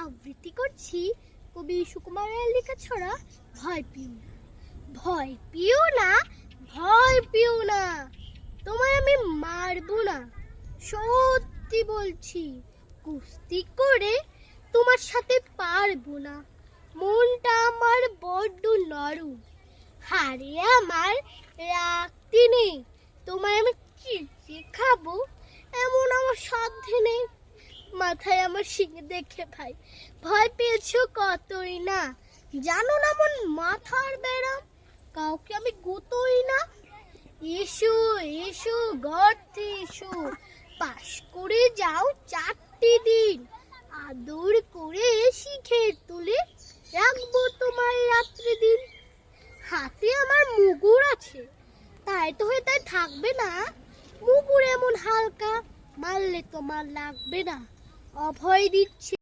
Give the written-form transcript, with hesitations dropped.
আবৃত্তি করছি কবি সুকুমারের লেখা ছড়া ভয় পিও না। ভয় পিও না, ভয় পিও না, তোমায় আমি মারবো না, সত্যি বলছি। কুস্তি করে তোমার সাথে পারবো না, মনটা আমার বড্ড নরম, হারে আমার রাখতে নেই, তোমায় আমি চিড়ে খাবো এমন আমার সাধ্যে নেই। মাথায় আমার শিং দেখে ভাই ভয় পেয়েছো কতই না, জানো না মন মাথার বেড়া, কাউকে আমি গুতোই না। এসো এসো গর্তে এসো, পাশ করে যাও 4টে দিন, আদর করে শিখের তুলে রাখবো তোমায় রাত্রি দিন। হাতে আমার মুগুর আছে, তাই তো হয়ে তাই থাকবে না, মুগুর এমন হালকা, মারলে তোমার লাগবে না, অভয় দিচ্ছি।